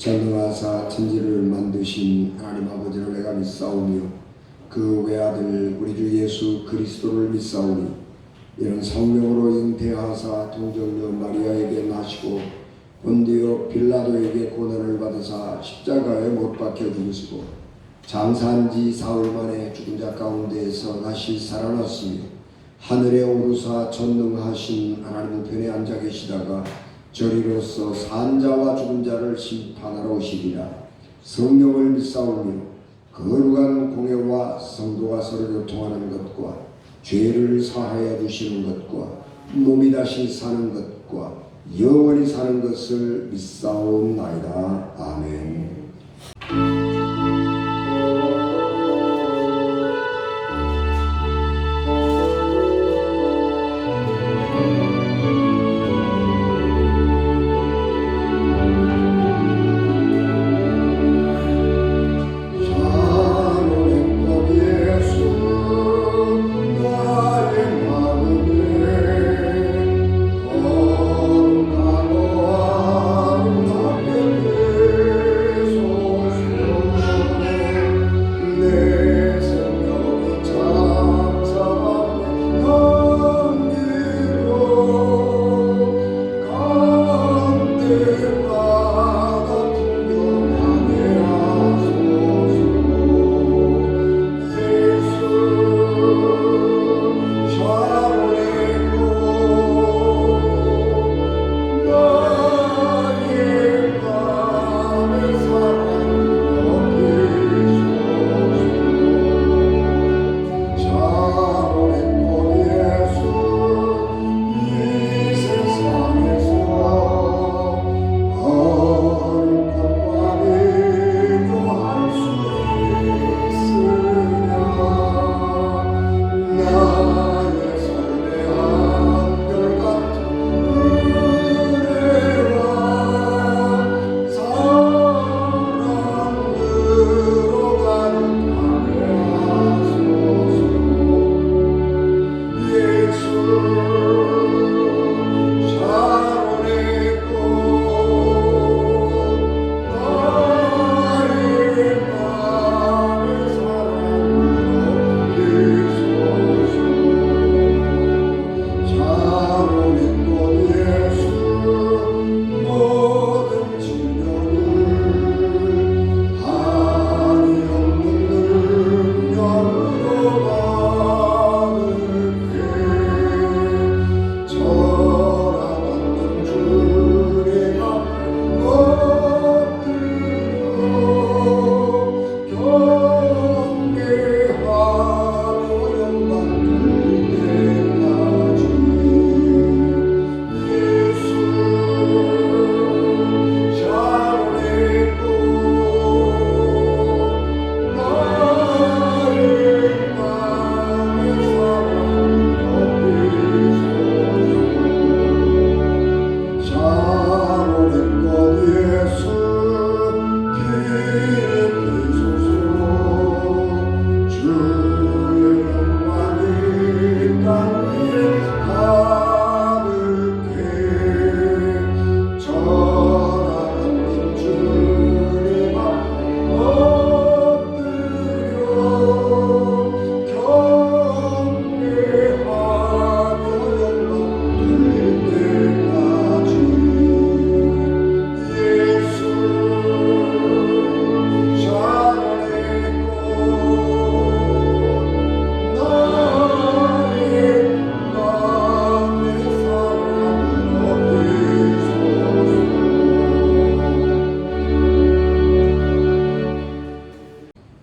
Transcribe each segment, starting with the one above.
전능하사 천지를 만드신 하나님 아버지를 내가 믿사오며 그 외아들 우리 주 예수 그리스도를 믿사오니 이는 성령으로 잉태하사 동정녀 마리아에게 나시고 본디오 빌라도에게 고난을 받으사 십자가에 못 박혀 죽으시고 장사한 지 사흘 만에 죽은 자 가운데에서 다시 살아났으며 하늘에 오르사 전능하신 하나님 우편에 앉아 계시다가 저리로서 산 자와 죽은 자를 심판하러 오시리라. 성령을 믿사오며 거룩한 공회와 성도가 서로 교통하는 것과 죄를 사하여 주시는 것과 몸이 다시 사는 것과 영원히 사는 것을 믿사옵나이다. 아멘.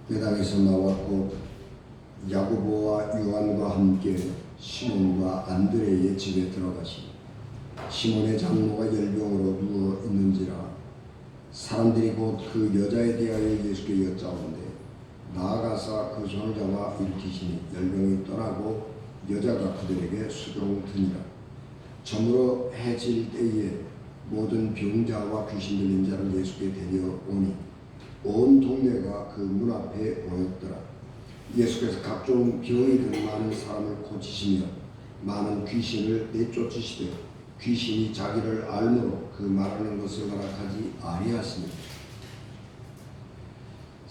회당에서 나왔고 야고보와 요한과 함께 시몬과 안드레의 집에 들어가시니 시몬의 장모가 열병으로 누워 있는지라 사람들이 곧 그 여자에 대하여 예수께 여짜오는데 나아가사 그 손을 잡아 일으키시니 열병이 떠나고 여자가 그들에게 수종드니라. 저물어 해질 때에 모든 병자와 귀신 들린 자를 예수께 데려오니 온 동네가 그 문 앞에 모였더라. 예수께서 각종 병이 든 많은 사람을 고치시며 많은 귀신을 내쫓으시되 귀신이 자기를 알므로 그 말하는 것을 허락하지 아니하시니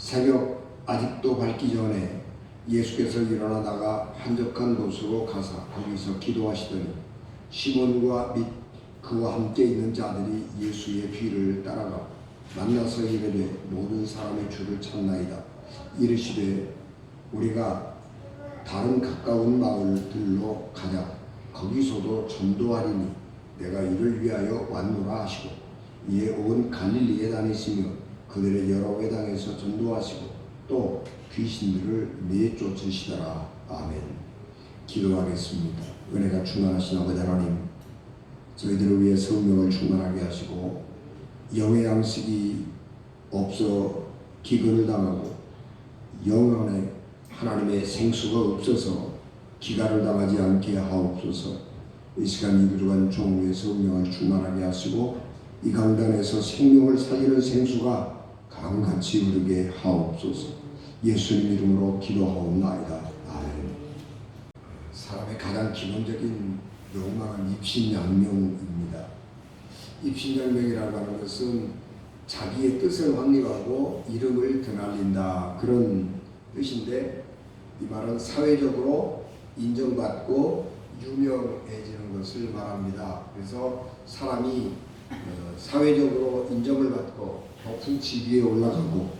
새벽 아직도 밝기 전에 예수께서 일어나다가 한적한 곳으로 가사 거기서 기도하시더니 시몬과 및 그와 함께 있는 자들이 예수의 뒤를 따라가 만나서 이르되 모든 사람의 주를 찾나이다. 이르시되 우리가 다른 가까운 마을들로 가자. 거기서도 전도하리니 내가 이를 위하여 왔노라 하시고 이에 온 갈릴리에 다니시며 그들의 여러 회당에서 전도하시고 또 귀신들을 내쫓으시더라. 아멘. 기도하겠습니다. 은혜가 충만하신 아버지 하나님, 저희들을 위해 성령을 충만하게 하시고 영의 양식이 없어 기근을 당하고 영 안에 하나님의 생수가 없어서 기갈을 당하지 않게 하옵소서. 이 시간 이 부족한 종의 성령을 충만하게 하시고 이 강단에서 생명을 살리는 생수가 강같이 흐르게 하옵소서. 예수님 이름으로 기도하옵나이다. 아멘. 사람의 가장 기본적인 욕망은 입신양명입니다. 입신양명이라고 하는 것은 자기의 뜻을 확립하고 이름을 드날린다, 그런 뜻인데, 이 말은 사회적으로 인정받고 유명해지는 것을 말합니다. 그래서 사람이 사회적으로 인정을 받고 높은 지위에 올라가고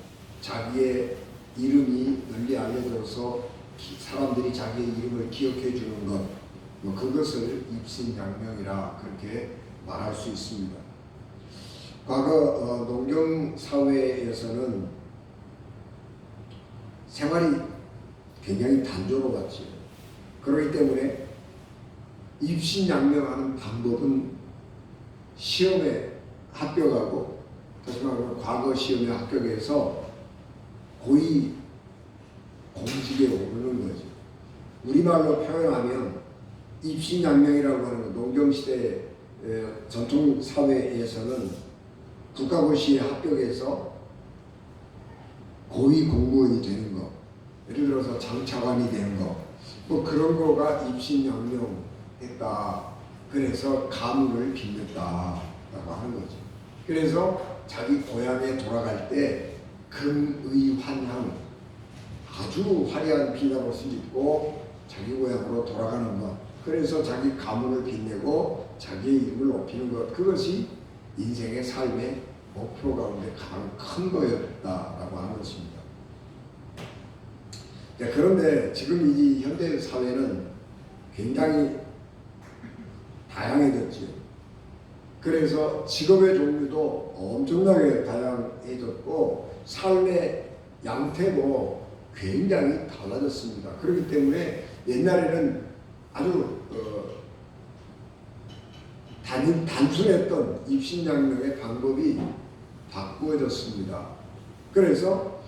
자기의 이름이 널리 알려져서 사람들이 자기의 이름을 기억해 주는 것, 그것을 입신양명이라 그렇게 말할 수 있습니다. 과거 농경 사회에서는 생활이 굉장히 단조로웠죠. 그렇기 때문에 입신양명하는 방법은 시험에 합격하고, 다시 말하면 과거 시험에 합격해서 고위 공직에 오르는 거죠. 우리말로 표현하면 입신양명이라고 하는 건 농경시대 전통 사회에서는 국가고시에 합격해서 고위 공무원이 되는 거, 예를 들어서 장차관이 되는 거, 뭐 그런 거가 입신양명했다. 그래서 가문을 빛냈다라고 하는 거죠. 그래서 자기 고향에 돌아갈 때 금의환향, 아주 화려한 비단옷을 입고 자기 고향으로 돌아가는 것, 그래서 자기 가문을 빛내고 자기의 이름을 높이는 것, 그것이 인생의 삶의 목표 가운데 가장 큰 거였다라고 하는 것입니다. 그런데 지금 이 현대 사회는 굉장히 다양해졌죠. 그래서 직업의 종류도 엄청나게 다양해졌고 삶의 양태도 굉장히 달라졌습니다. 그렇기 때문에 옛날에는 아주 단순했던 입신양명의 방법이 바꾸어졌습니다. 그래서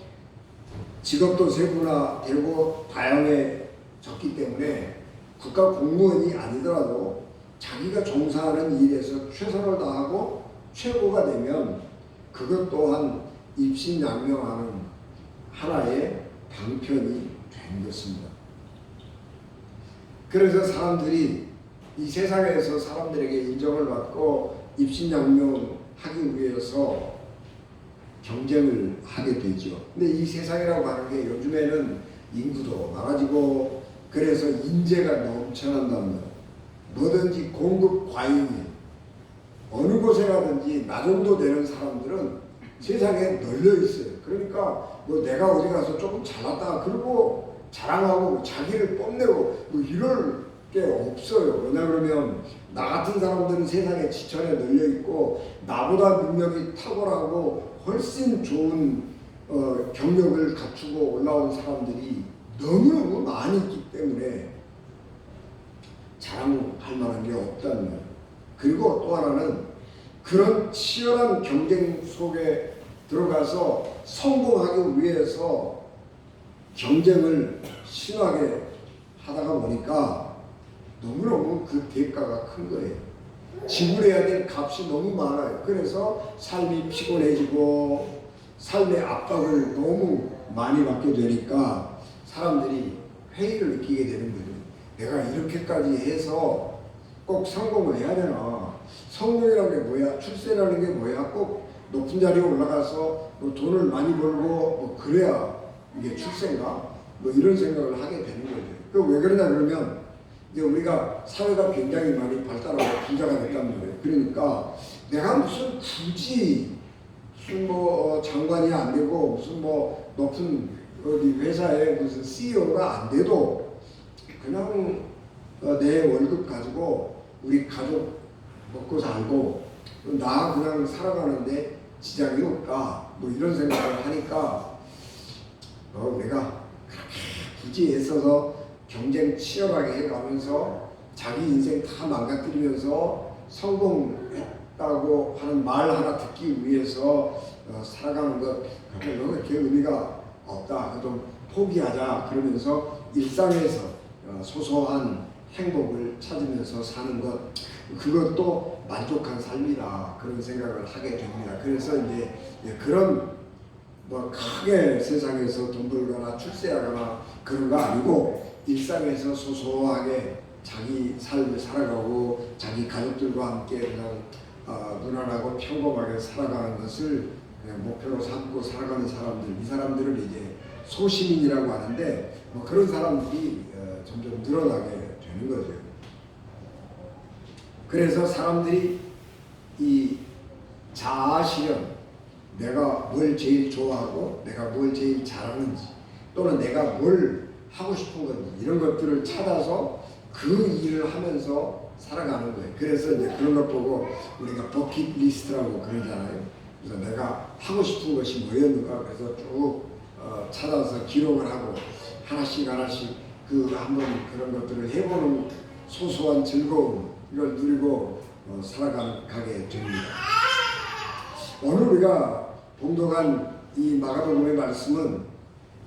직업도 세분화되고 다양해졌기 때문에 국가 공무원이 아니더라도 자기가 종사하는 일에서 최선을 다하고 최고가 되면 그것 또한 입신양명하는 하나의 방편이 된 것입니다. 그래서 사람들이 이 세상에서 사람들에게 인정을 받고 입신양명하기 위해서 경쟁을 하게 되죠. 근데 이 세상이라고 하는 게 요즘에는 인구도 많아지고 그래서 인재가 넘쳐난다는 거예요. 뭐든지 공급 과잉이에요. 어느 곳에 가든지 나 정도 되는 사람들은 세상에 널려 있어요. 그러니까 뭐 내가 어디 가서 조금 잘났다 그러고 자랑하고 자기를 뽐내고 뭐 이럴 게 없어요. 왜냐 그러면 나 같은 사람들은 세상에 지천에 널려 있고 나보다 능력이 탁월하고 훨씬 좋은 경력을 갖추고 올라온 사람들이 너무너무 많이 있기 때문에 자랑할 만한 게 없다는 거예요. 그리고 또 하나는 그런 치열한 경쟁 속에 들어가서 성공하기 위해서 경쟁을 심하게 하다가 보니까 너무너무 그 대가가 큰 거예요. 지불해야 될 값이 너무 많아요. 그래서 삶이 피곤해지고 삶의 압박을 너무 많이 받게 되니까 사람들이 회의를 느끼게 되는 거죠. 내가 이렇게까지 해서 꼭 성공을 해야 되나? 성공이라는 게 뭐야? 출세라는 게 뭐야? 꼭 높은 자리에 올라가서 뭐 돈을 많이 벌고 뭐 그래야 이게 출세인가? 뭐 이런 생각을 하게 되는 거죠. 그 왜 그러냐 그러면 이제 우리가 사회가 굉장히 많이 발달하고 부자가 됐단 말이에요. 그러니까 내가 무슨 굳이 무슨 뭐 장관이 안 되고 무슨 뭐 높은 어디 회사의 무슨 CEO가 안 돼도 그냥 내 월급 가지고 우리 가족 먹고 살고 나 그냥 살아가는데 지장이 없다 뭐 이런 생각을 하니까 내가 굳이 애써서 경쟁 치열하게 해가면서 자기 인생 다 망가뜨리면서 성공했다고 하는 말 하나 듣기 위해서 살아가는 것 그렇게 의미가 없다. 좀 포기하자. 그러면서 일상에서 소소한 행복을 찾으면서 사는 것 그것도 만족한 삶이다. 그런 생각을 하게 됩니다. 그래서 이제 그런 뭐 크게 세상에서 돈 벌거나 출세하거나 그런 거 아니고 일상에서 소소하게 자기 삶을 살아가고 자기 가족들과 함께 그냥 무난하고 평범하게 살아가는 것을 목표로 삼고 살아가는 사람들, 이 사람들을 이제 소시민이라고 하는데 뭐 그런 사람들이 점점 늘어나게 되는 거죠. 그래서 사람들이 이 자아실현, 내가 뭘 제일 좋아하고 내가 뭘 제일 잘하는지 또는 내가 뭘 하고 싶은 건지 이런 것들을 찾아서 그 일을 하면서 살아가는 거예요. 그래서 이제 그런 것 보고 우리가 버킷리스트라고 그러잖아요. 그래서 내가 하고 싶은 것이 뭐였는가 그래서 쭉 찾아서 기록을 하고 하나씩 그 한번 그런 것들을 해보는 소소한 즐거움 이걸 누리고 살아가게 됩니다. 오늘 우리가 봉독한 이 마가복음의 말씀은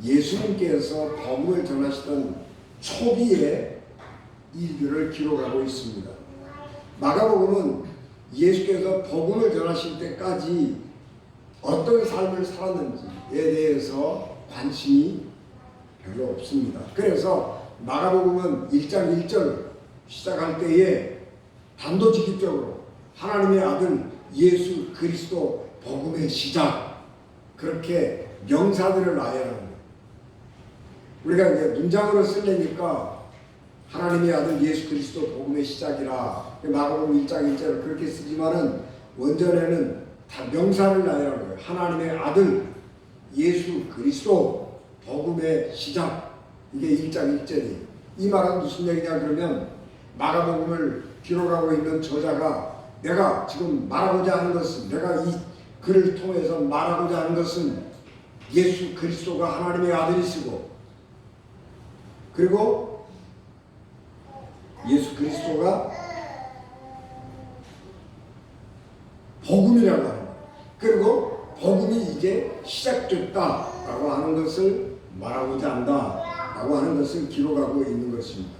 예수님께서 복음을 전하시던 초기의 일들을 기록하고 있습니다. 마가복음은 예수께서 복음을 전하실 때까지 어떤 삶을 살았는지에 대해서 관심이 별로 없습니다. 그래서 마가복음은 1장 1절 시작할 때에 단도직입적으로 하나님의 아들 예수 그리스도 복음의 시작 그렇게 명사들을 나열하는 거예요. 우리가 이제 문장으로 쓰려니까 하나님의 아들 예수 그리스도 복음의 시작이라 마가복음 1장 1절을 그렇게 쓰지만은 원전에는 다 명사를 나열한 거예요. 하나님의 아들 예수 그리스도 복음의 시작 이게 1장 1절이에요. 이 말은 무슨 얘기냐 그러면 마가복음을 기록하고 있는 저자가 내가 지금 말하고자 하는 것은 내가 이 글을 통해서 말하고자 하는 것은 예수 그리스도가 하나님의 아들이시고 그리고 예수 그리스도가 복음이라고 하는 거예요. 그리고 복음이 이제 시작됐다라고 하는 것을 말하고자 한다라고 하는 것을 기록하고 있는 것입니다.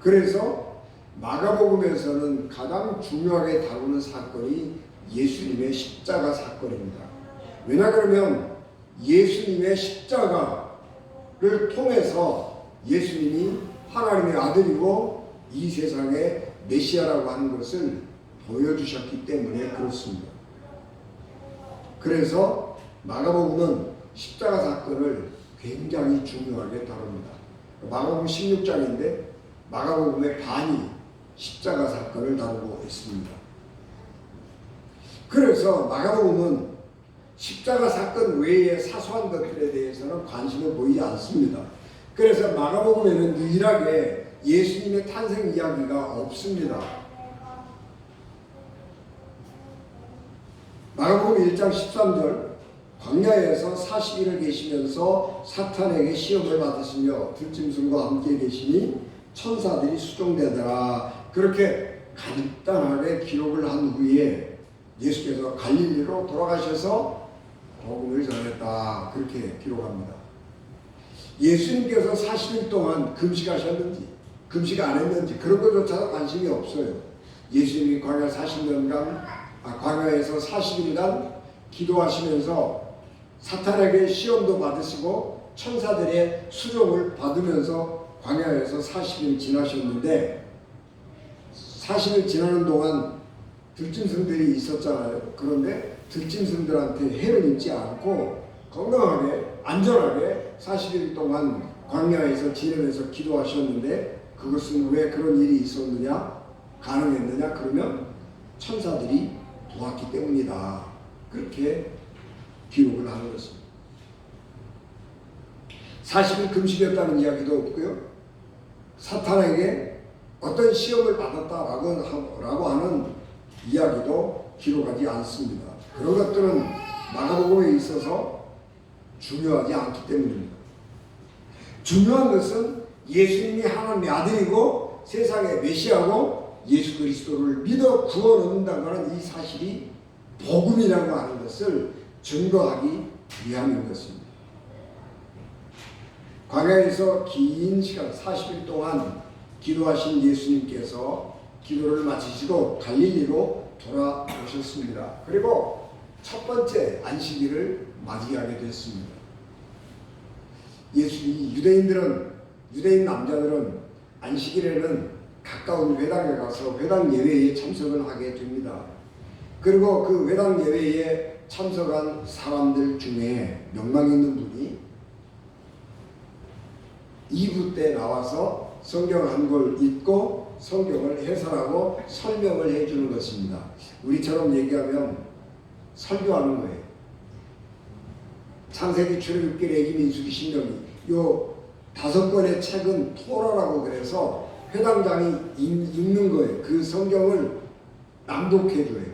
그래서 마가복음에서는 가장 중요하게 다루는 사건이 예수님의 십자가 사건입니다. 왜냐 그러면 예수님의 십자가를 통해서 예수님이 하나님의 아들이고 이 세상의 메시아라고 하는 것을 보여주셨기 때문에 그렇습니다. 그래서 마가복음은 십자가 사건을 굉장히 중요하게 다룹니다. 마가복음 16장인데 마가복음의 반이 십자가 사건을 다루고 있습니다. 그래서 마가복음은 십자가 사건 외의 사소한 것들에 대해서는 관심을 보이지 않습니다. 그래서 마가복음에는 유일하게 예수님의 탄생 이야기가 없습니다. 마가복음 1장 13절 광야에서 40일을 계시면서 사탄에게 시험을 받으시며 들짐승과 함께 계시니 천사들이 수종되더라. 그렇게 간단하게 기록을 한 후에 예수께서 갈릴리로 돌아가셔서 복음을 전했다. 그렇게 기록합니다. 예수님께서 40일 동안 금식하셨는지 금식 안 했는지 그런 것조차도 관심이 없어요. 예수님이 광야에서 40일간 기도하시면서 사탄에게 시험도 받으시고 천사들의 수종을 받으면서 광야에서 40일 지나셨는데 40일 지나는 동안 들짐승들이 있었잖아요. 그런데 들짐승들한테 해를 입지 않고 건강하게 안전하게 40일 동안 광야에서 지내면서 기도하셨는데 그것은 왜 그런 일이 있었느냐? 가능했느냐? 그러면 천사들이 도왔기 때문이다. 그렇게 기록을 하는 것입니다. 40일 금식이었다는 이야기도 없고요. 사탄에게 어떤 시험을 받았다라고 하는 이야기도 기록하지 않습니다. 그런 것들은 마가복음에 있어서 중요하지 않기 때문입니다. 중요한 것은 예수님이 하나님의 아들이고 세상의 메시아고 예수 그리스도를 믿어 구원 얻는다고 하는 이 사실이 복음이라고 하는 것을 증거하기 위함인 것입니다. 광야에서 긴 시간 40일 동안 기도하신 예수님께서 기도를 마치시고 갈릴리로 돌아오셨습니다. 그리고 첫 번째 안식일을 맞이하게 됐습니다. 유대인 남자들은 안식일에는 가까운 회당에 가서 회당 예배에 참석을 하게 됩니다. 그리고 그 회당 예배에 참석한 사람들 중에 명망 있는 분이 2부 때 나와서 성경 한 걸 읽고 성경을 해설하고 설명을 해주는 것입니다. 우리처럼 얘기하면 설교하는 거예요. 창세기, 출애굽기, 레위기, 민수기, 신명기 요 5권의 책은 토라라고 그래서 회당장이 읽는 거예요. 그 성경을 낭독해 줘요.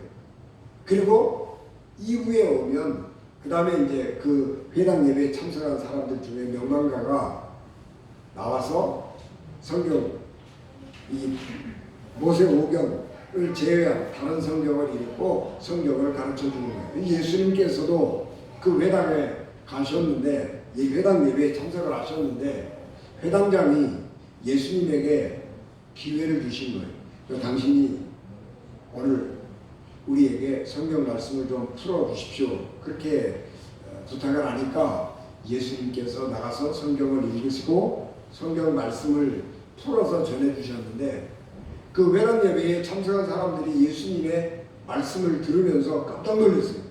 그리고 2부에 오면 그 다음에 이제 그 회당 예배에 참석한 사람들 중에 명망가가 나와서 성경 이 모세 오경을 제외한 다른 성경을 읽고 성경을 가르쳐 주는 거예요. 예수님께서도 그 회당에 가셨는데 이 회당 예배에 참석을 하셨는데 회당장이 예수님에게 기회를 주신 거예요. 당신이 오늘 우리에게 성경 말씀을 좀 풀어 주십시오. 그렇게 부탁을 하니까 예수님께서 나가서 성경을 읽으시고 성경 말씀을 풀어서 전해주셨는데 그 회당 예배에 참석한 사람들이 예수님의 말씀을 들으면서 깜짝 놀랐어요.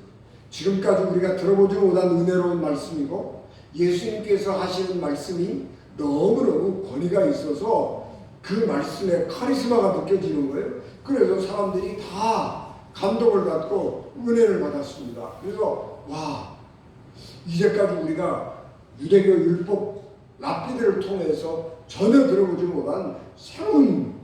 지금까지 우리가 들어보지 못한 은혜로운 말씀이고 예수님께서 하시는 말씀이 너무너무 권위가 있어서 그 말씀에 카리스마가 느껴지는 거예요. 그래서 사람들이 다 감동을 받고 은혜를 받았습니다. 그래서 와, 이제까지 우리가 유대교 율법 랍비들을 통해서 전혀 들어보지 못한 새로운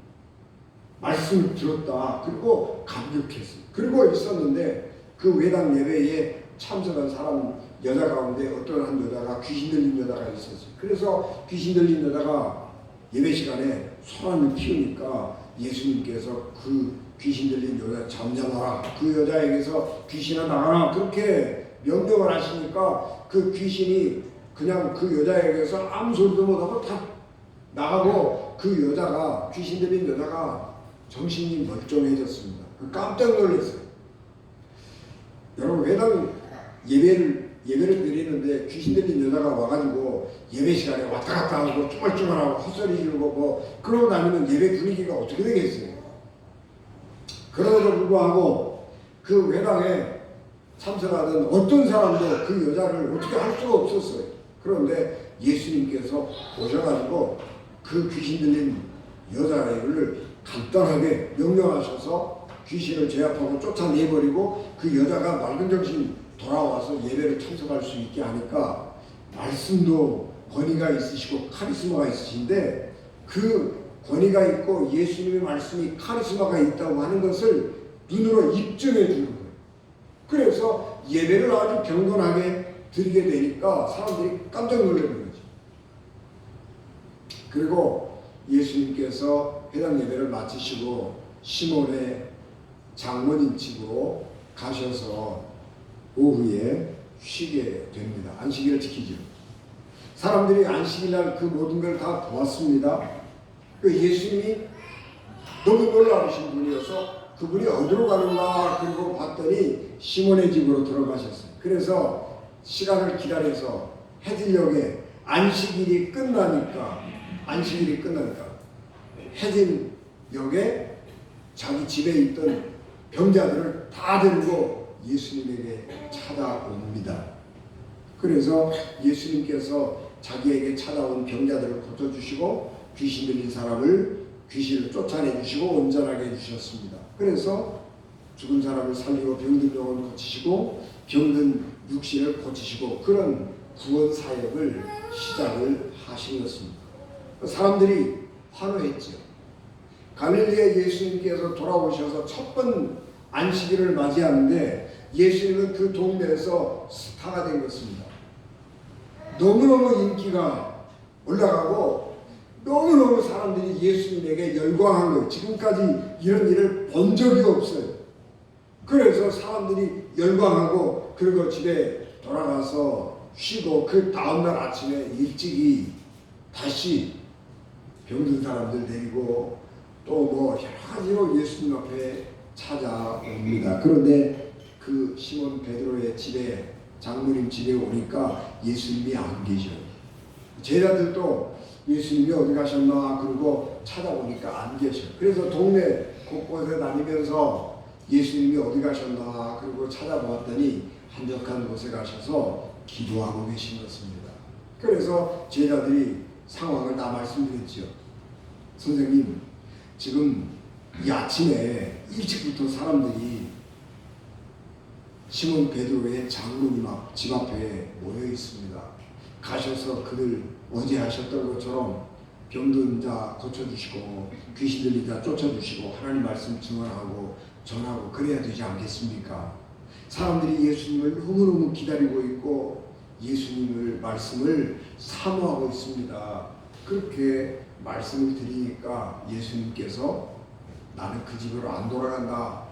말씀을 들었다. 그리고 감격했어요. 그리고 있었는데 그 회당 예배에 참석한 사람 여자 가운데 어떤 한 여자가 귀신 들린 여자가 있었어요. 그래서 귀신 들린 여자가 예배 시간에 소란을 피우니까 예수님께서 그 귀신 들린 여자 잠잠하라. 그 여자에게서 귀신아 나가라. 그렇게 명령을 하시니까 그 귀신이 그냥 그 여자에게서 아무 소리도 못하고 다 나가고 그 여자가 귀신 들린 여자가 정신이 멀쩡해졌습니다. 깜짝 놀랐어요. 여러분 회당 예배를 드리는데 귀신 들린 여자가 와가지고 예배 시간에 왔다 갔다 하고 쭈글쭈글하고 헛소리 지르고 뭐 그러고 다니면 예배 분위기가 어떻게 되겠어요? 그럼에도 불구하고 그 회당에 참석하던 어떤 사람도 그 여자를 어떻게 할 수가 없었어요. 그런데 예수님께서 오셔가지고 그 귀신 들린 여자를 간단하게 명령하셔서 귀신을 제압하고 쫓아내버리고 그 여자가 맑은 정신 돌아와서 예배를 참석할 수 있게 하니까 말씀도 권위가 있으시고 카리스마가 있으신데 그 권위가 있고 예수님의 말씀이 카리스마가 있다고 하는 것을 눈으로 입증해 주는 거예요. 그래서 예배를 아주 경건하게 드리게 되니까 사람들이 깜짝 놀라는 거죠. 그리고 예수님께서 회당 예배를 마치시고 시몬의 장모님 집으로 가셔서 오후에 쉬게 됩니다. 안식일을 지키죠. 사람들이 안식일날 그 모든 걸 다 보았습니다. 그 예수님이 너무 놀라우신 분이어서 그분이 어디로 가는가 그리고 봤더니 시몬의 집으로 들어가셨어요. 그래서 시간을 기다려서 해질녘에 안식일이 끝나니까 해질녘에 자기 집에 있던 병자들을 다 데리고 예수님에게 찾아옵니다. 그래서 예수님께서 자기에게 찾아온 병자들을 고쳐주시고 귀신 들린 사람을 귀신을 쫓아내 주시고 온전하게 해주셨습니다. 그래서 죽은 사람을 살리고 병든 영혼 고치시고 병든 육신을 고치시고 그런 구원 사역을 시작을 하신 것입니다. 사람들이 환호했죠. 갈릴리에 예수님께서 돌아오셔서 첫 번 안식일을 맞이하는데 예수님은 그 동네에서 스타가 된 것입니다. 너무너무 인기가 올라가고 너무너무 사람들이 예수님에게 열광한 거예요. 지금까지 이런 일을 본 적이 없어요. 그래서 사람들이 열광하고 그리고 집에 돌아가서 쉬고 그 다음날 아침에 일찍이 다시 병든 사람들 데리고 또 뭐 여러 가지로 예수님 앞에 찾아옵니다. 그런데 그 시몬 베드로의 집에 장모님 집에 오니까 예수님이 안 계셔요. 제자들도 예수님이 어디 가셨나 그러고 찾아오니까 안 계셔요. 그래서 동네 곳곳에 다니면서 예수님이 어디 가셨나 그러고 찾아보았더니 한적한 곳에 가셔서 기도하고 계신 것입니다. 그래서 제자들이 상황을 다 말씀드렸죠. 선생님, 지금 이 아침에 일찍부터 사람들이 시몬 베드로의 장로님 집 앞에 모여 있습니다. 가셔서 그들 어제 하셨던 것처럼 병든 자 고쳐주시고 귀신 들린 자 쫓아주시고 하나님 말씀 증언하고 전하고 그래야 되지 않겠습니까? 사람들이 예수님을 너무너무 기다리고 있고 예수님의 말씀을 사모하고 있습니다. 그렇게 말씀을 드리니까 예수님께서 나는 그 집으로 안 돌아간다.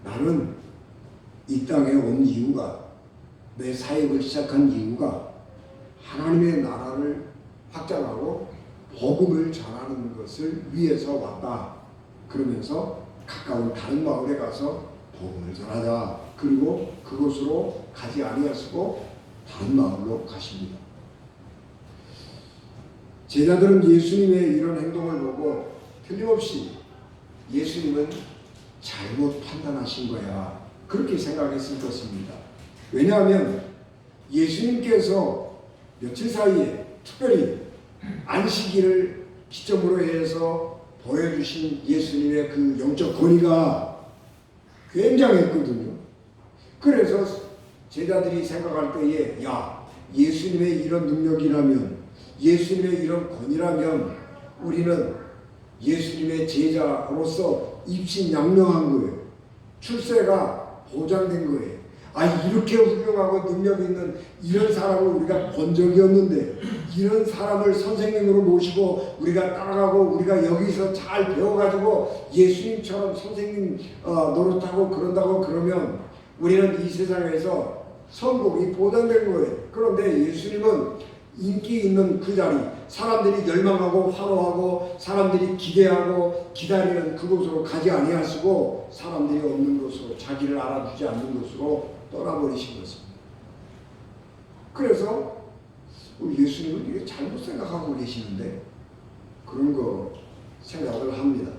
나는 이 땅에 온 이유가 내 사역을 시작한 이유가 하나님의 나라를 확장하고 복음을 전하는 것을 위해서 왔다. 그러면서 가까운 다른 마을에 가서 복음을 전하자. 그리고 그곳으로 가지 아니하시고 다른 마을로 가십니다. 제자들은 예수님의 이런 행동을 보고 틀림없이 예수님은 잘못 판단하신 거야. 그렇게 생각했을 것입니다. 왜냐하면 예수님께서 며칠 사이에 특별히 안식일을 기점으로 해서 보여주신 예수님의 그 영적 권위가 굉장했거든요. 그래서 제자들이 생각할 때에 야, 예수님의 이런 능력이라면 예수님의 이런 권위라면 우리는 예수님의 제자로서 입신양명한 거예요. 출세가 보장된 거예요. 아, 이렇게 훌륭하고 능력 있는 이런 사람을 우리가 본 적이 없는데 이런 사람을 선생님으로 모시고 우리가 따라가고 우리가 여기서 잘 배워가지고 예수님처럼 선생님 노릇하고 그런다고 그러면 우리는 이 세상에서 성공이 보장된 거예요. 그런데 예수님은 인기 있는 그 자리, 사람들이 열망하고 환호하고 사람들이 기대하고 기다리는 그곳으로 가지 아니하시고 사람들이 없는 곳으로, 자기를 알아주지 않는 곳으로 떠나버리신 것입니다. 그래서 예수님은 이게 잘못 생각하고 계시는데 그런 거 생각을 합니다.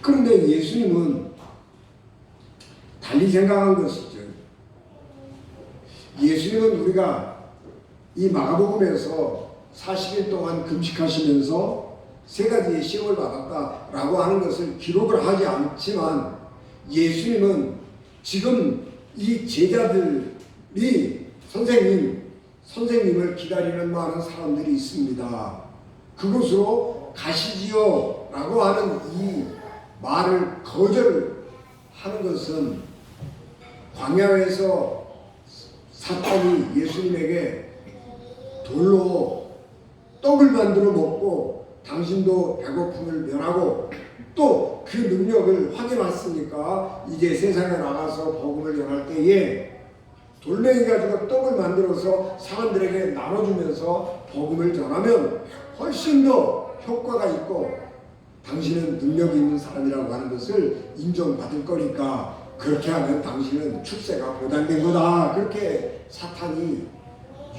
그런데 예수님은 달리 생각한 것이죠. 예수님은 우리가 이 마가복음에서 40일 동안 금식하시면서 세 가지의 시험을 받았다라고 하는 것을 기록을 하지 않지만 예수님은 지금 이 제자들이 선생님을 기다리는 많은 사람들이 있습니다. 그곳으로 가시지요 라고 하는 이 말을 거절하는 것은 광야에서 사탄이 예수님에게 돌로 떡을 만들어 먹고 당신도 배고픔을 면하고 또 그 능력을 확인했으니까 이제 세상에 나가서 복음을 전할 때에 돌멩이 가지고 떡을 만들어서 사람들에게 나눠주면서 복음을 전하면 훨씬 더 효과가 있고 당신은 능력이 있는 사람이라고 하는 것을 인정받을 거니까 그렇게 하면 당신은 출세가 보장된 거다. 그렇게 사탄이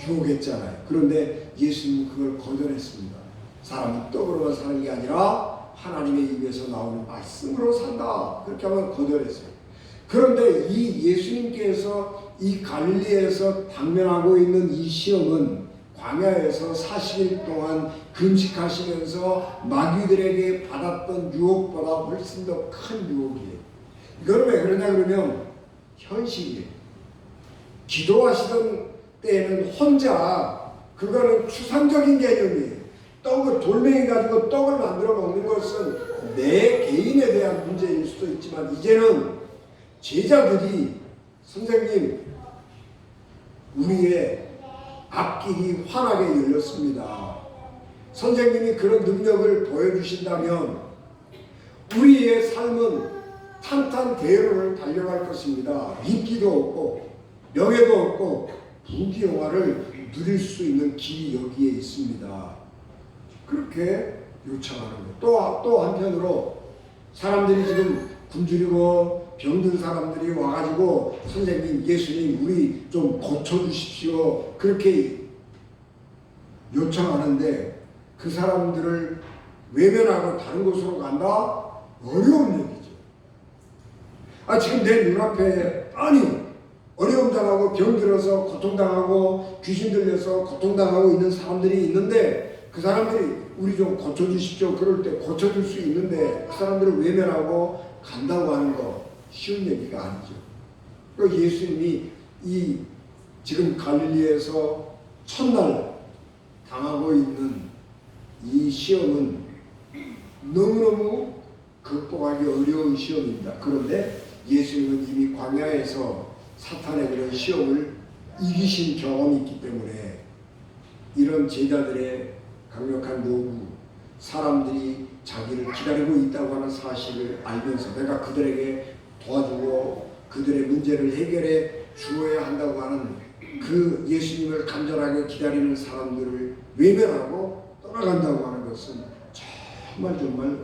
유혹했잖아요. 그런데 예수님은 그걸 거절했습니다. 사람은 떡으로만 사는 게 아니라 하나님의 입에서 나오는 말씀으로 산다. 그렇게 하면 거절했어요. 그런데 이 예수님께서 이 갈릴리에서 당면하고 있는 이 시험은 광야에서 40일 동안 금식하시면서 마귀들에게 받았던 유혹보다 훨씬 더 큰 유혹이에요. 이거는 왜 그러냐 그러면 현실이에요. 기도하시던 때에는 혼자, 그거는 추상적인 개념이에요. 떡을 돌멩이 가지고 떡을 만들어 먹는 것은 내 개인에 대한 문제일 수도 있지만, 이제는 제자들이 선생님 우리의 앞길이 환하게 열렸습니다. 선생님이 그런 능력을 보여주신다면 우리의 삶은 탄탄대로를 달려갈 것입니다. 인기도 없고 명예도 없고 부귀영화를 누릴 수 있는 길이 여기에 있습니다. 그렇게 요청하는 거예요. 또 한편으로 사람들이 지금 굶주리고 병든 사람들이 와가지고 선생님, 예수님 우리 좀 고쳐주십시오 그렇게 요청하는데, 그 사람들을 외면하고 다른 곳으로 간다? 어려운 얘기죠. 지금 내 눈앞에 어려움 당하고 병들어서 고통당하고 귀신 들려서 고통당하고 있는 사람들이 있는데, 그 사람들이 우리 좀 고쳐주십시오 그럴 때 고쳐줄 수 있는데 그 사람들을 외면하고 간다고 하는 거 쉬운 얘기가 아니죠. 그리고 예수님이 이 지금 갈릴리에서 첫날 당하고 있는 이 시험은 너무너무 극복하기 어려운 시험입니다. 그런데 예수님은 이미 광야에서 사탄의 그런 시험을 이기신 경험이 있기 때문에 이런 제자들의 강력한 요구, 사람들이 자기를 기다리고 있다고 하는 사실을 알면서 내가 그들에게 도와주고 그들의 문제를 해결해 주어야 한다고 하는 그 예수님을 간절하게 기다리는 사람들을 외면하고 떠나간다고 하는 것은 정말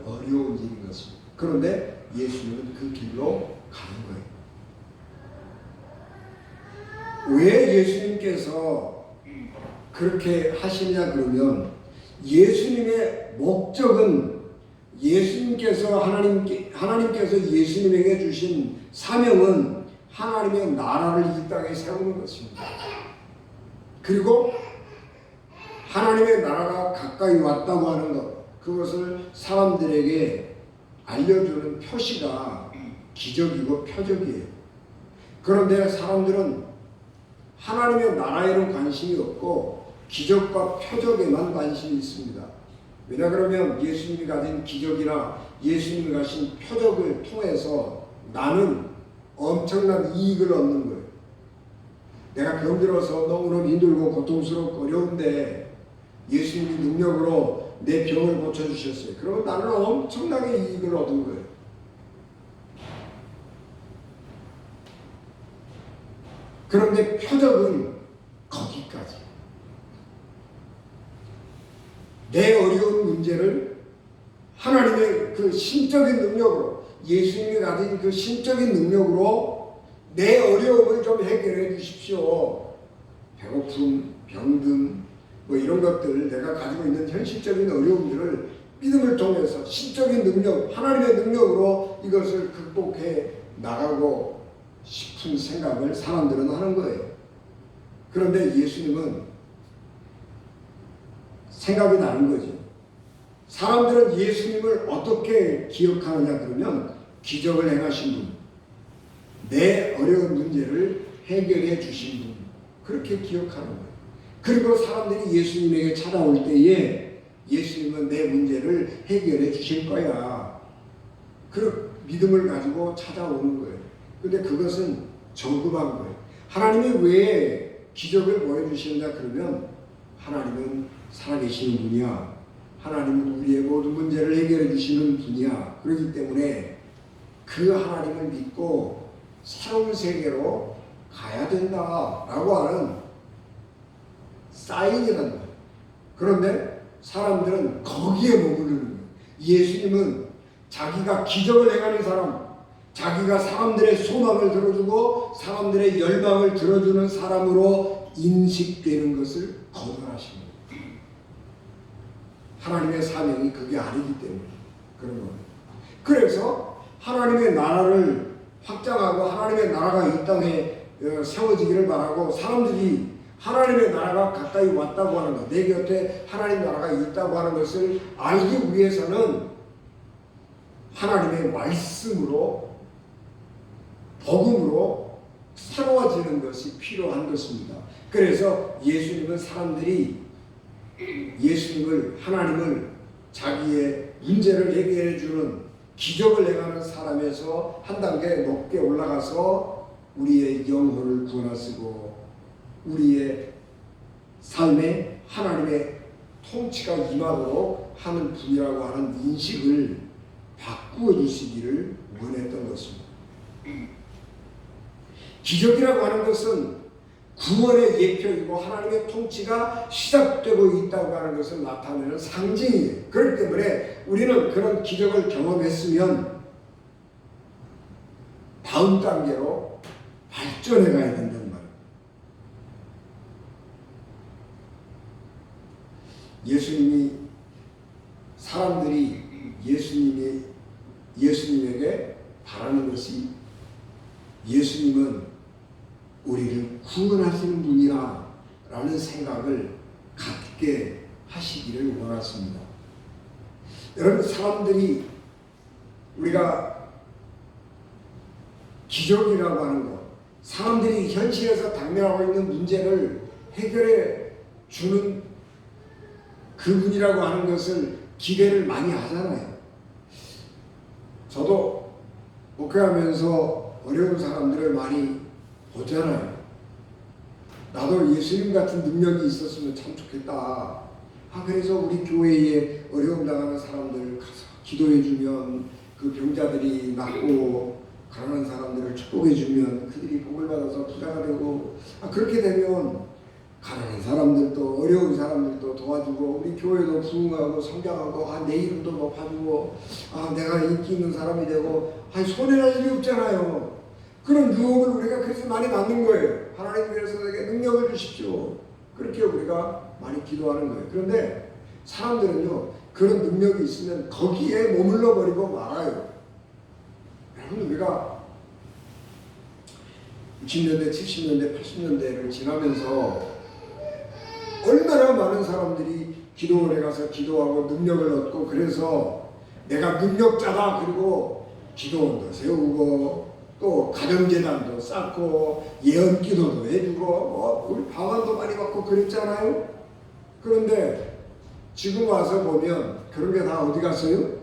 어려운 일인 것입니다. 그런데 예수님은 그 길로 가는 거예요. 왜 예수님께서 그렇게 하시냐 그러면, 예수님의 목적은 하나님께서 예수님에게 주신 사명은 하나님의 나라를 이 땅에 세우는 것입니다. 그리고 하나님의 나라가 가까이 왔다고 하는 것, 그것을 사람들에게 알려주는 표시가 기적이고 표적이에요. 그런데 사람들은 하나님의 나라에는 관심이 없고 기적과 표적에만 관심이 있습니다. 왜냐 그러면 예수님이 가진 기적이나 예수님이 가신 표적을 통해서 나는 엄청난 이익을 얻는 거예요. 내가 병들어서 너무너무 힘들고 고통스럽고 어려운데 예수님이 능력으로 내 병을 고쳐주셨어요. 그러면 나는 엄청나게 이익을 얻은 거예요. 그런데 표적은 거기까지. 내 어려운 문제를 하나님의 그 신적인 능력으로, 예수님이 가진 그 신적인 능력으로 내 어려움을 좀 해결해 주십시오. 배고픔, 병든 이런 것들, 내가 가지고 있는 현실적인 어려움들을 믿음을 통해서 신적인 능력, 하나님의 능력으로 이것을 극복해 나가고 싶은 생각을 사람들은 하는 거예요. 그런데 예수님은 생각이 다른 거죠. 사람들은 예수님을 어떻게 기억하느냐 그러면 기적을 행하신 분, 내 어려운 문제를 해결해 주신 분, 그렇게 기억하는 거예요. 그리고 사람들이 예수님에게 찾아올 때에 예수님은 내 문제를 해결해 주실 거야, 그 믿음을 가지고 찾아오는 거예요. 그런데 그것은 정급한 거예요. 하나님이 왜 기적을 보여주시느냐 그러면 하나님은 살아계시는 분이야, 하나님은 우리의 모든 문제를 해결해 주시는 분이야. 그렇기 때문에 그 하나님을 믿고 새로운 세계로 가야 된다라고 하는 사인이라는 거예요. 그런데 사람들은 거기에 머무르는 거예요. 예수님은 자기가 기적을 행하는 사람, 자기가 사람들의 소망을 들어주고 사람들의 열망을 들어주는 사람으로 인식되는 것을 거절하십니다. 하나님의 사명이 그게 아니기 때문에. 그런 겁니다. 그래서 하나님의 나라를 확장하고 하나님의 나라가 이 땅에 세워지기를 바라고 사람들이 하나님의 나라가 가까이 왔다고 하는 것, 내 곁에 하나님 나라가 있다고 하는 것을 알기 위해서는 하나님의 말씀으로 복음으로 새로워지는 것이 필요한 것입니다. 그래서 예수님은 사람들이 예수님을 하나님을 자기의 문제를 해결해 주는 기적을 행하는 사람에서 한 단계 높게 올라가서 우리의 영혼을 구원하시고 우리의 삶에 하나님의 통치가 임하도록 하는 분이라고 하는 인식을 바꾸어 주시기를 원했던 것입니다. 기적이라고 하는 것은 구원의 예표이고 하나님의 통치가 시작되고 있다고 하는 것을 나타내는 상징이에요. 그렇기 때문에 우리는 그런 기적을 경험했으면 다음 단계로 발전해 가야 된다는 말이에요. 사람들이 예수님에게 바라는 것이 예수님은 우리를 구원하시는 분이라 라는 생각을 갖게 하시기를 원했습니다. 여러분, 사람들이 우리가 기적이라고 하는 것, 사람들이 현실에서 당면하고 있는 문제를 해결해 주는 그분이라고 하는 것을 기대를 많이 하잖아요. 저도 목회하면서 어려운 사람들을 많이 보잖아요. 나도 예수님 같은 능력이 있었으면 참 좋겠다. 그래서 우리 교회에 어려움 당하는 사람들 가서 기도해주면 그 병자들이 낫고 가난한 사람들을 축복해주면 그들이 복을 받아서 부자가 되고 그렇게 되면 가난한 사람들도 어려운 사람들도 도와주고 우리 교회도 부흥하고 성장하고 내 이름도 높아지고 내가 인기 있는 사람이 되고 손해날 일이 없잖아요. 그런 유혹을 우리가 그래서 많이 받는 거예요. 하나님께서 내게 능력을 주십시오. 그렇게 우리가 많이 기도하는 거예요. 그런데 사람들은요, 그런 능력이 있으면 거기에 머물러 버리고 말아요. 여러분, 우리가 60년대, 70년대, 80년대를 지나면서 얼마나 많은 사람들이 기도원에 가서 기도하고 능력을 얻고 그래서 내가 능력자다. 그리고 기도원도 세우고 또 가정재단도 쌓고 예언기도도 해주고 우리 방언도 많이 받고 그랬잖아요. 그런데 지금 와서 보면 그런 게 다 어디 갔어요?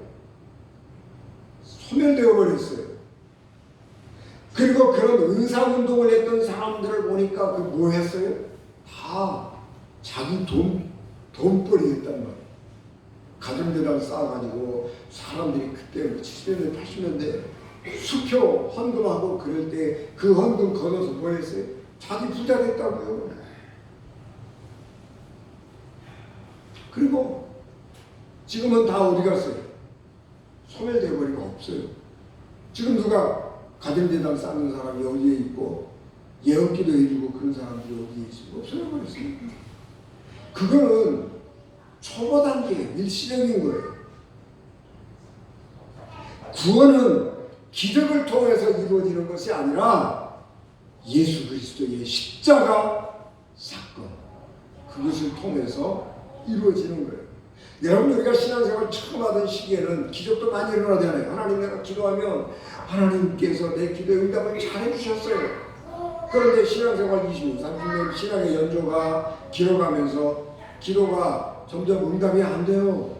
소멸되어 버렸어요. 그리고 그런 은사운동을 했던 사람들을 보니까 그 뭐 했어요? 다 자기 돈벌이 했단 말이에요. 가정재단 쌓아가지고 사람들이 그때 70년대 80년대 수표 헌금하고 그럴 때 그 헌금 걷어서 뭐 했어요? 자기 부자 됐다고요. 그리고 지금은 다 어디 갔어요? 소멸되어 버리고 없어요. 지금 누가 가정재단 쌓는 사람이 어디에 있고 예언기도 해주고 그런 사람들이 어디에 있어요? 없어져 버렸어요. 그거는 초보 단계 일시적인 거예요. 구원은 기적을 통해서 이루어지는 것이 아니라 예수 그리스도의 십자가 사건, 그것을 통해서 이루어지는 거예요. 여러분, 우리가 신앙생활 처음 하던 시기에는 기적도 많이 일어나잖아요. 하나님, 내가 기도하면 하나님께서 내 기도에 응답을 잘 해주셨어요. 그런데 신앙생활 20년, 30년 신앙의 연조가 길어가면서 기도가 점점 응답이 안 돼요.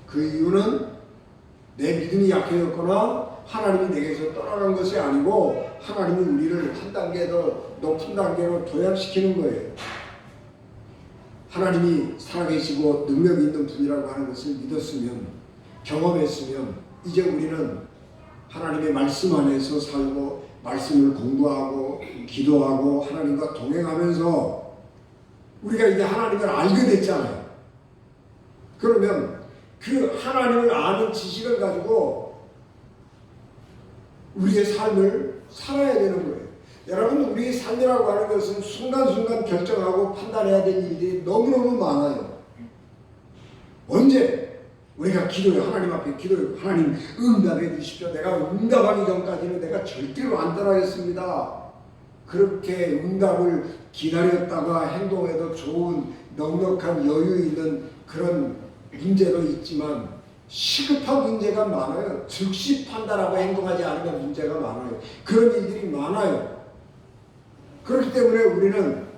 그 이유는 내 믿음이 약해졌거나 하나님이 내게서 떠나간 것이 아니고 하나님이 우리를 한 단계 더 높은 단계로 도약시키는 거예요. 하나님이 살아계시고 능력이 있는 분이라고 하는 것을 믿었으면, 경험했으면 이제 우리는 하나님의 말씀 안에서 살고 말씀을 공부하고 기도하고 하나님과 동행하면서 우리가 이제 하나님을 알게 됐잖아요. 그러면 그 하나님을 아는 지식을 가지고 우리의 삶을 살아야 되는 거예요. 여러분, 우리의 삶이라고 하는 것은 순간순간 결정하고 판단해야 될 일들이 너무너무 많아요. 언제? 우리가 기도해, 하나님 앞에 기도해, 하나님 응답해 주십시오. 내가 응답하기 전까지는 내가 절대로 안 떠나겠습니다. 그렇게 응답을 기다렸다가 행동해도 좋은 넉넉한 여유 있는 그런 문제도 있지만 시급한 문제가 많아요. 즉시 판단하고 행동하지 않으면 문제가 많아요. 그런 일들이 많아요. 그렇기 때문에 우리는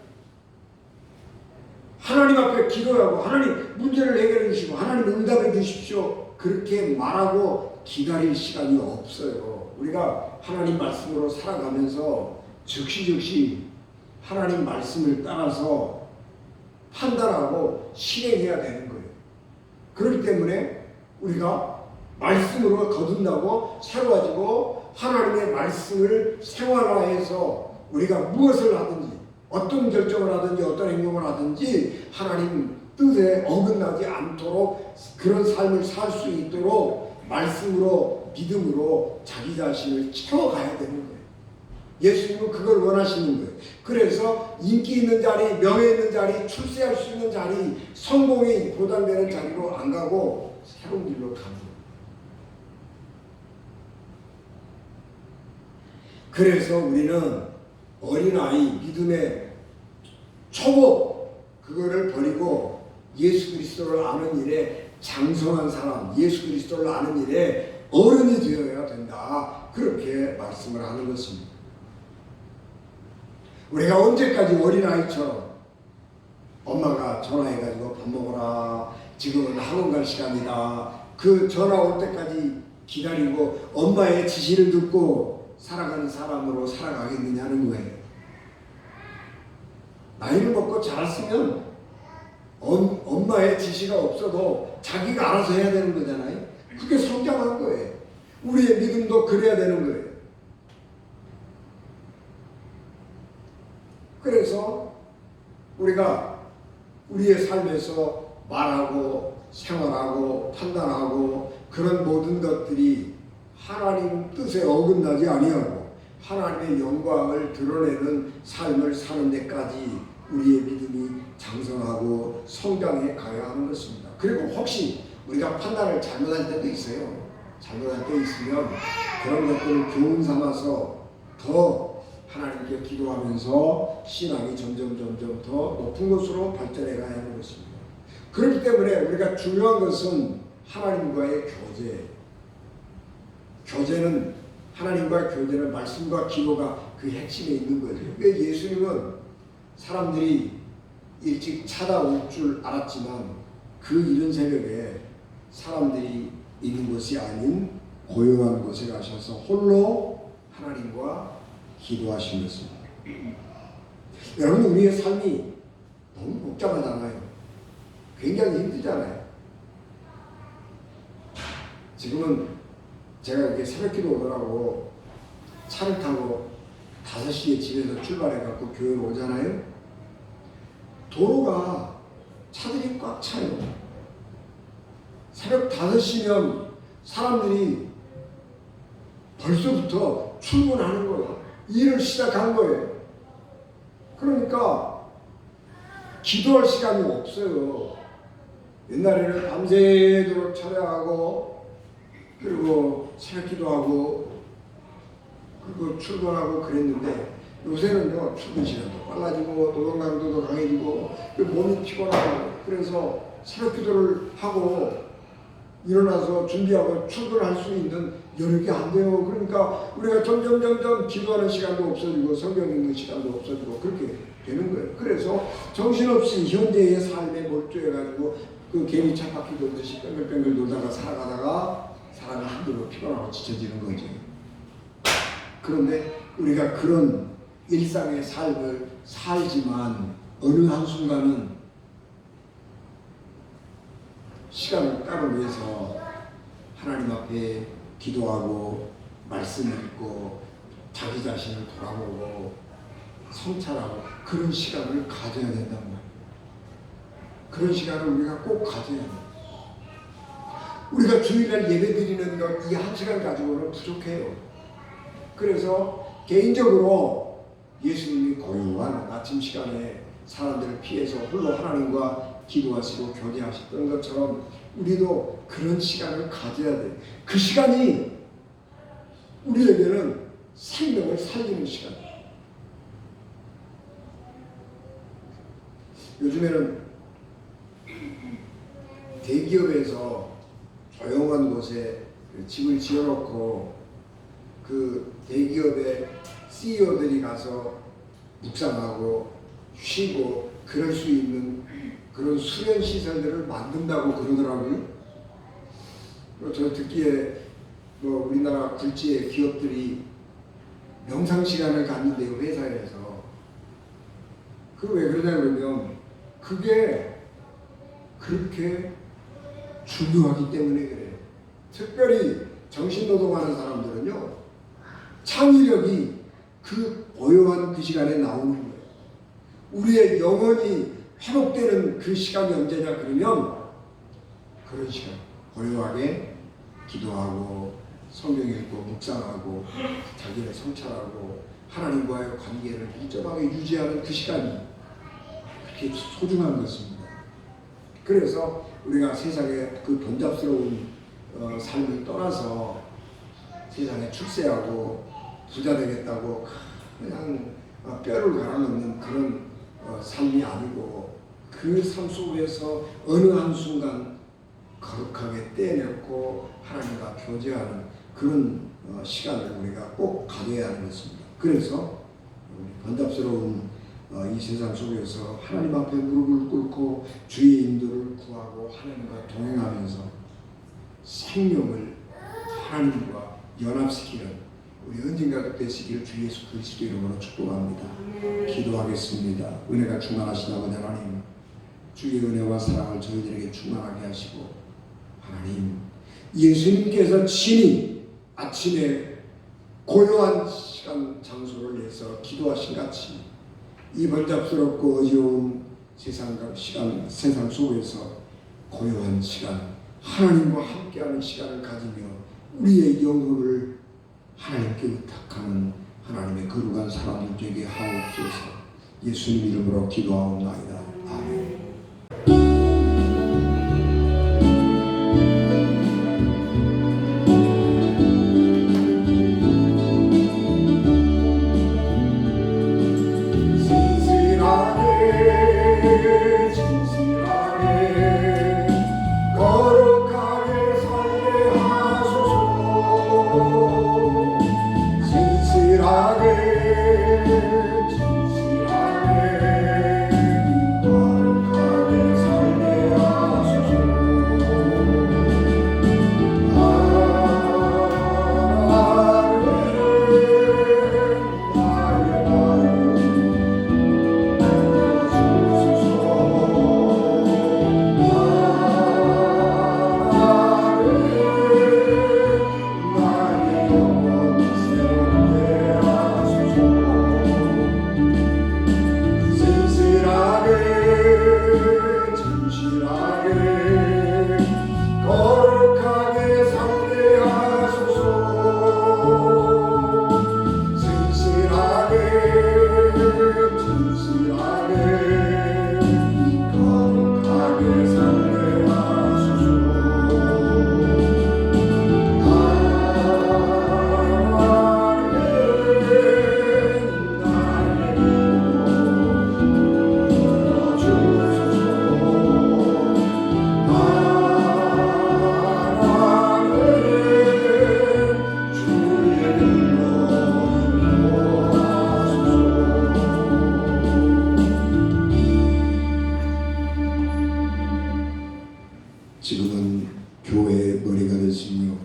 하나님 앞에 기도하고 하나님 문제를 해결해 주시고 하나님 응답해 주십시오. 그렇게 말하고 기다릴 시간이 없어요. 우리가 하나님 말씀으로 살아가면서 즉시 하나님 말씀을 따라서 판단하고 실행해야 되는 거예요. 그렇기 때문에 우리가 말씀으로 거듭나고 새로워지고 하나님의 말씀을 생활화해서 우리가 무엇을 하든지 어떤 결정을 하든지 어떤 행동을 하든지 하나님 뜻에 어긋나지 않도록 그런 삶을 살 수 있도록 말씀으로 믿음으로 자기 자신을 채워가야 되는 거예요. 예수님은 그걸 원하시는 거예요. 그래서 인기 있는 자리, 명예 있는 자리, 출세할 수 있는 자리, 성공이 보장되는 자리로 안 가고 새로운 길로 가는 거예요. 그래서 우리는 어린아이, 믿음의 초보, 그거를 버리고 예수 그리스도를 아는 일에 장성한 사람, 예수 그리스도를 아는 일에 어른이 되어야 된다. 그렇게 말씀을 하는 것입니다. 우리가 언제까지 어린아이처럼 엄마가 전화해가지고 밥 먹어라, 지금은 학원 갈 시간이다, 그 전화 올 때까지 기다리고 엄마의 지시를 듣고 살아가는 사람으로 살아가겠느냐는 거예요. 나이를 먹고 자랐으면 엄마의 지시가 없어도 자기가 알아서 해야 되는 거잖아요. 그게 성장한 거예요. 우리의 믿음도 그래야 되는 거예요. 그래서 우리가 우리의 삶에서 말하고 생활하고 판단하고 그런 모든 것들이 하나님 뜻에 어긋나지 아니하고 하나님의 영광을 드러내는 삶을 사는 데까지 우리의 믿음이 장성하고 성장해 가야 하는 것입니다. 그리고 혹시 우리가 판단을 잘못할 때도 있어요. 잘못할 때 있으면 그런 것들을 교훈 삼아서 더 하나님께 기도하면서 신앙이 점점 더 높은 곳으로 발전해 가야 하는 것입니다. 그렇기 때문에 우리가 중요한 것은 하나님과의 교제. 교제는 하나님과의 교제는 말씀과 기도가 그 핵심에 있는 거죠. 그러니까 예수님은 사람들이 일찍 찾아올 줄 알았지만 그 이른 새벽에 사람들이 있는 곳이 아닌 고요한 곳에 가셔서 홀로 하나님과 기도하신 것입니다. 여러분, 우리의 삶이 너무 복잡하잖아요. 굉장히 힘들잖아요. 지금은 제가 이렇게 새벽기도 오더라고 차를 타고 5시에 집에서 출발해갖고 교회로 오잖아요. 도로가 차들이 꽉 차요. 새벽 5시면 사람들이 벌써부터 출근하는 거예요. 일을 시작한 거예요. 그러니까 기도할 시간이 없어요. 옛날에는 밤새도록 찬양하고 그리고 새벽 기도하고 그리고 출근하고 그랬는데 요새는요, 출근 시간도 빨라지고 노동 강도도 강해지고 몸이 피곤하고 그래서 새벽 기도를 하고 일어나서 준비하고 출근할 수 있는 여력이 안 돼요. 그러니까 우리가 점점 기도하는 시간도 없어지고 성경 읽는 시간도 없어지고 그렇게 되는 거예요. 그래서 정신없이 현재의 삶에 몰두해가지고 그 개미 차바퀴 돌듯이 뺑글뺑글 돌다가 살아가다가 사람이 힘들고 피곤하고 지쳐지는 거죠. 그런데 우리가 그런 일상의 삶을 살지만 어느 한순간은 시간을 따로 내서 하나님 앞에 기도하고 말씀 읽고 자기 자신을 돌아보고 성찰하고 그런 시간을 가져야 된단 말이에요. 그런 시간을 우리가 꼭 가져야 돼요. 우리가 주일날 예배드리는 것 이 1시간 가지고는 부족해요. 그래서 개인적으로 예수님이 고요한 아침 시간에 사람들을 피해서 홀로 하나님과 기도하시고 교제하셨던 것처럼 우리도 그런 시간을 가져야 돼. 그 시간이 우리에게는 생명을 살리는 시간. 요즘에는 대기업에서 조용한 곳에 집을 지어놓고 그 대기업의 CEO들이 가서 묵상하고 쉬고 그럴 수 있는 그런 수련 시설들을 만든다고 그러더라고요. 저 듣기에 뭐 우리나라 굴지의 기업들이 명상 시간을 갖는데요, 회사에서. 그 왜 그러냐면 그게 그렇게 중요하기 때문에 그래요. 특별히 정신노동하는 사람들은요, 창의력이 그 고요한 그 시간에 나오는 거예요. 우리의 영혼이 회복되는 그 시간이 언제냐 그러면 그런 시간, 고요하게 기도하고 성경 읽고 묵상하고 자기를 성찰하고 하나님과의 관계를 일정하게 유지하는 그 시간이 그렇게 소중한 것입니다. 그래서 우리가 세상의 그 번잡스러운 삶을 떠나서 세상에 출세하고 부자 되겠다고 그냥 뼈를 갈아넣는 그런 삶이 아니고 그 삶 속에서 어느 한순간 거룩하게 떼내고 하나님과 교제하는 그런 시간을 우리가 꼭 가져야 하는 것입니다. 그래서 번잡스러운 이 세상 속에서 하나님 앞에 무릎을 꿇고 주의 인도를 구하고 하나님과 동행하면서 생명을 하나님과 연합시키는 우리 언젠가 되시기를 주 예수 그리스도 이름으로 축복합니다. 기도하겠습니다. 은혜가 충만하신 아버지 하나님, 주의 은혜와 사랑을 저희들에게 충만하게 하시고, 하나님, 예수님께서 친히 아침에 고요한 시간 장소를 내서 기도하신 같이 이 번잡스럽고 어지러운 세상 속에서 고요한 시간, 하나님과 함께하는 시간을 가지며 우리의 영혼을 하나님께 의탁하는 하나님의 거룩한 사람들 되게 하옵소서. 예수님 이름으로 기도하옵나이다. 아멘. 지금은 교회의 머리가 되시며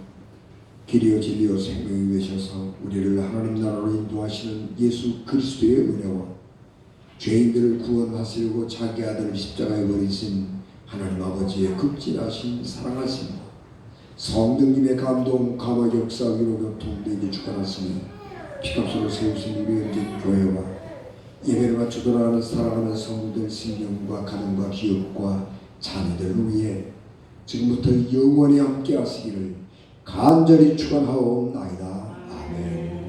길이요 진리요 생명이 되셔서 우리를 하나님 나라로 인도하시는 예수 그리스도의 은혜와 죄인들을 구원하시려고 자기 아들을 십자가에 버리신 하나님 아버지의 극진하신 사랑하심과 성령님의 감동, 감화, 역사, 위로, 교통되게 축원하시니 피값으로 세우신 우리 언제 교회와 예배를 마쳐 돌아가는 사랑하는 성도들 신령과 가정과 기업과 자녀들을 위해 지금부터 영원히 함께 하시기를 간절히 축원하옵나이다. 아멘.